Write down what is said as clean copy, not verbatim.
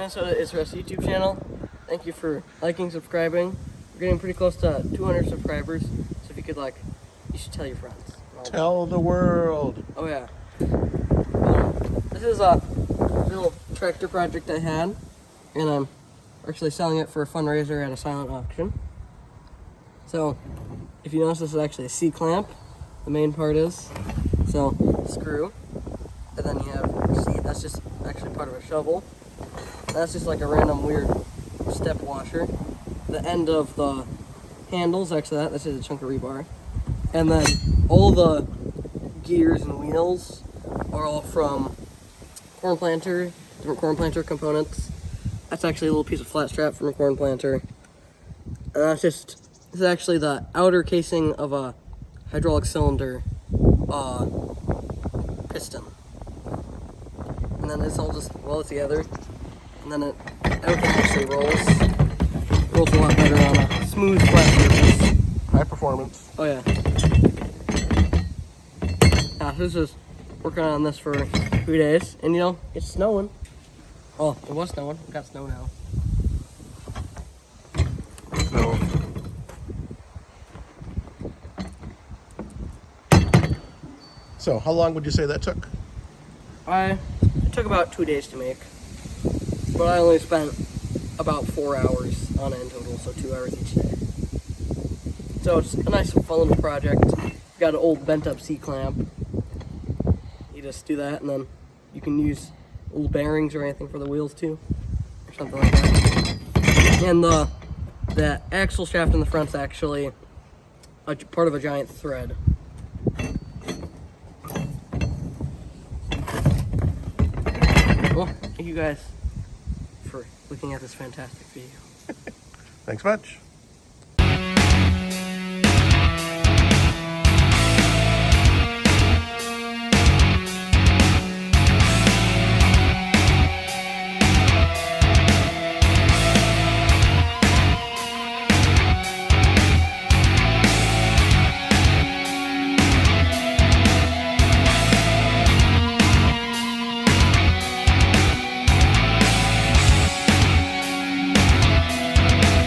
Minnesota Is Rest YouTube channel. Thank you for liking, subscribing. We're getting pretty close to 200 subscribers, so if you could you should tell your friends. Tell the world. Oh yeah. This is a little tractor project I had, and I'm actually selling it for a fundraiser at a silent auction. So, if you notice, this is actually a C-clamp. The main part is. So, screw. And then you have your seat. That's just actually part of a shovel. That's just like a random weird step washer. The end of the handles, actually that's just a chunk of rebar. And then all the gears and wheels are all from corn planter, different corn planter components. That's actually a little piece of flat strap from a corn planter. And this is actually the outer casing of a hydraulic cylinder piston. And then it's all just welded together. And then everything actually rolls a lot better on a smooth, flat surface. High performance. Oh yeah. This is working on this for 3 days, and you know, it's snowing. Oh, it was snowing. We got snow now. No. So, how long would you say that took? It took about 2 days to make, but I only spent about 4 hours on it in total, so 2 hours each day. So it's a nice, fun little project. Got an old bent-up C-clamp. You just do that, and then you can use little bearings or anything for the wheels too, or something like that. And the axle shaft in the front's actually part of a giant thread. Well, thank you guys for looking at this fantastic video. Thanks much.